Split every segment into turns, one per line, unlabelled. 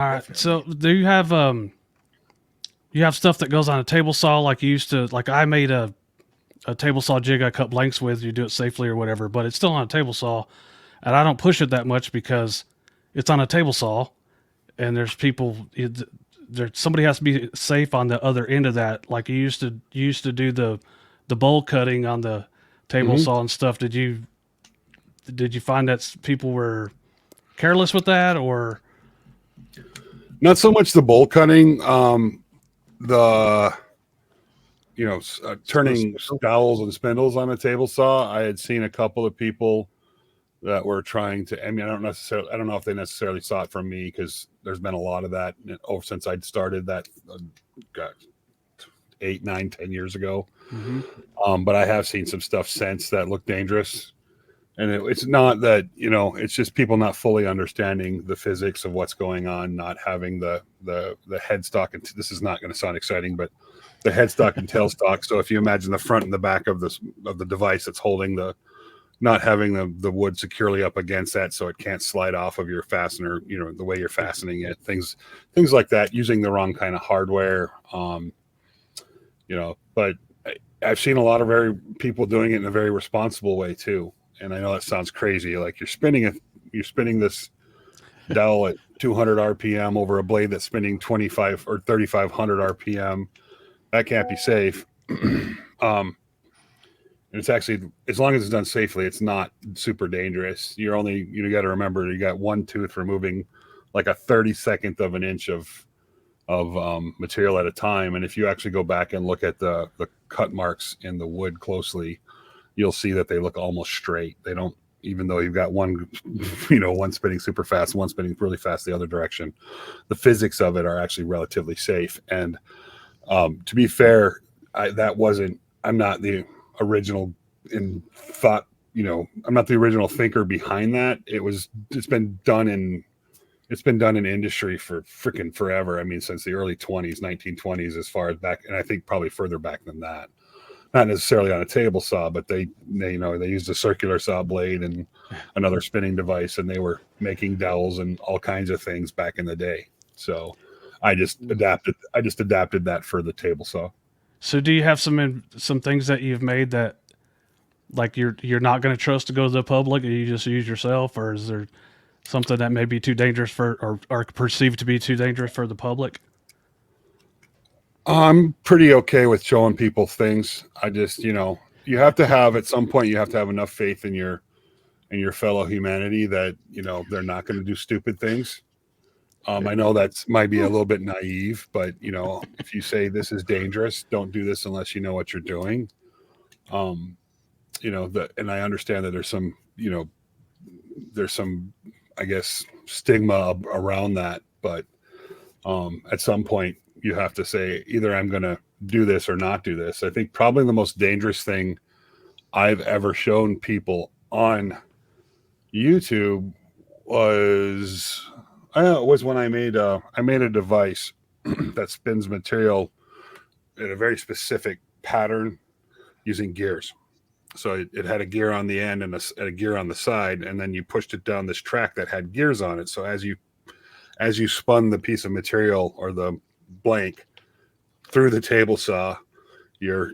All right. So do you have stuff that goes on a table saw like you used to? Like I made a table saw jig I cut blanks with. You do it safely or whatever, but it's still on a table saw, and I don't push it that much because it's on a table saw, and there's people. Somebody has to be safe on the other end of that. Like you used to do the bowl cutting on the table
Hmm.
saw and stuff. Did you find that people were careless with that, or
Not so much the bowl cutting, the turning dowels and spindles on a table saw. I had seen a couple of people that were trying to. I mean, I don't know if they necessarily saw it from me because there's been a lot of that over since I'd started that. God, 8, 9, 10 years ago.
mm-hmm.
But I have seen some stuff since that looked dangerous. And it's not that, it's just people not fully understanding the physics of what's going on, not having the headstock. And this is not going to sound exciting, but the headstock and tailstock. So if you imagine the front and the back of the device that's holding not having the wood securely up against that, so it can't slide off of your fastener, the way you're fastening it, things like that, using the wrong kind of hardware. But I've seen a lot of people doing it in a very responsible way too. And I know that sounds crazy. Like you're spinning this dowel at 200 RPM over a blade that's spinning 25 or 3,500 RPM. That can't be safe. And it's actually, as long as it's done safely, it's not super dangerous. You got to remember, you got one tooth removing like a 32nd of an inch of material at a time. And if you actually go back and look at the cut marks in the wood closely, you'll see that they look almost straight. They don't, even though you've got one, one spinning super fast, one spinning really fast the other direction. The physics of it are actually relatively safe. And to be fair, I'm not the original in thought, I'm not the original thinker behind that. It's been done in industry for freaking forever. I mean, since the early 1920s, as far as back, and I think probably further back than that. Not necessarily on a table saw, but they used a circular saw blade and another spinning device, and they were making dowels and all kinds of things back in the day. So I just adapted that for the table saw.
So do you have some things that you've made that like you're not going to trust to go to the public, and you just use yourself, or is there something that may be too dangerous for or perceived to be too dangerous for the public?
I'm pretty okay with showing people things. I just, you have to have at some point you have to have enough faith in your fellow humanity that they're not going to do stupid things. I know that might be a little bit naive, but if you say this is dangerous, don't do this unless you know what you're doing. Um, and I understand that there's some, I guess, stigma around that, but at some point you have to say either I'm going to do this or not do this. I think probably the most dangerous thing I've ever shown people on YouTube was when I made a device that spins material in a very specific pattern using gears. So it had a gear on the end and a gear on the side, and then you pushed it down this track that had gears on it. So as you spun the piece of material or the blank through the table saw, your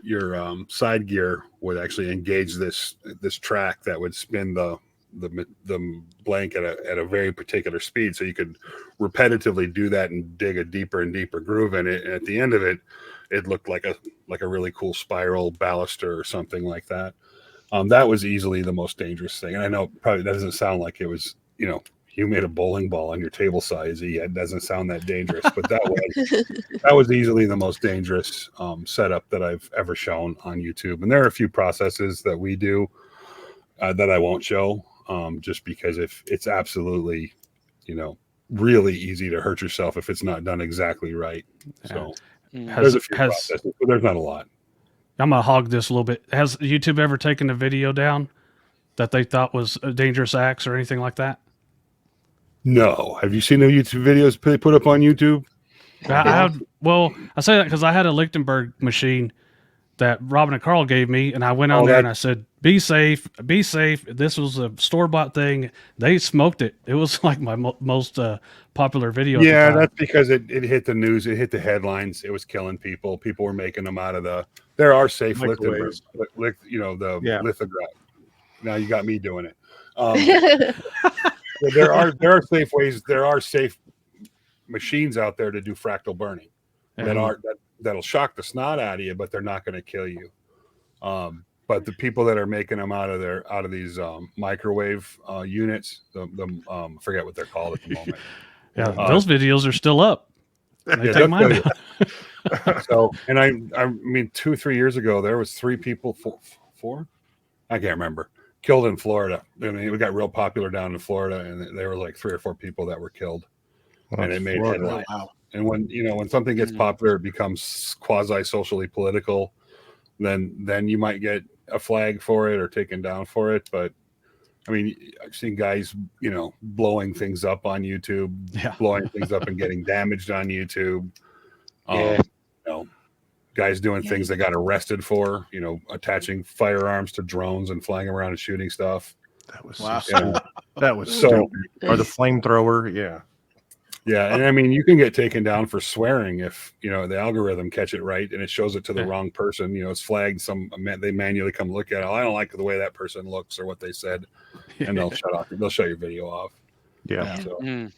side gear would actually engage this track that would spin the blank at a very particular speed. So you could repetitively do that and dig a deeper and deeper groove in it. And at the end of it, it looked like a really cool spiral baluster or something like that. That was easily the most dangerous thing. And I know probably that doesn't sound like it was, you made a bowling ball on your table saw. It doesn't sound that dangerous, but that was easily the most dangerous setup that I've ever shown on YouTube. And there are a few processes that we do that I won't show, just because if it's absolutely, really easy to hurt yourself if it's not done exactly right. So there's a few processes, but there's not a lot.
I'm gonna hog this a little bit. Has YouTube ever taken a video down that they thought was dangerous acts or anything like that?
No. Have you seen the YouTube videos they put up on YouTube?
I have. Well, I say that because I had a Lichtenberg machine that Robin and Carl gave me, and I went on
Oh,
there
that
and I said, "Be safe, be safe." This was a store bought thing. They smoked it. It was like my most popular video at the
yeah,
time.
that's because it hit the news, it hit the headlines. It was killing people. People were making them out of there are safe
Microwaves. Yeah.
lithograph. Now you got me doing it. There are safe ways. There are safe machines out there to do fractal burning that'll shock the snot out of you, but they're not going to kill you. But the people that are making them out of these microwave units, I forget what they're called at the moment.
Yeah, those videos are still up. They take mine down.
So, and I mean, 2-3 years ago, there was 3 people, four, I can't remember, killed in Florida. I mean, it got real popular down in Florida, and there were like 3 or 4 people that were killed, and it made headlines.
Wow.
And when something gets popular, it becomes quasi socially political. Then you might get a flag for it or taken down for it. But I mean, I've seen guys, blowing things up on YouTube, blowing things up and getting damaged on YouTube. Guys doing things they got arrested for, attaching firearms to drones and flying around and shooting stuff.
That was
Wow.
that was stupid. Or the flamethrower. Yeah.
Yeah, and I mean, you can get taken down for swearing if the algorithm catch it right and it shows it to the wrong person. It's flagged. They manually come look at it. Oh, I don't like the way that person looks or what they said, and they'll shut off. They'll shut your video off.
Yeah.
So,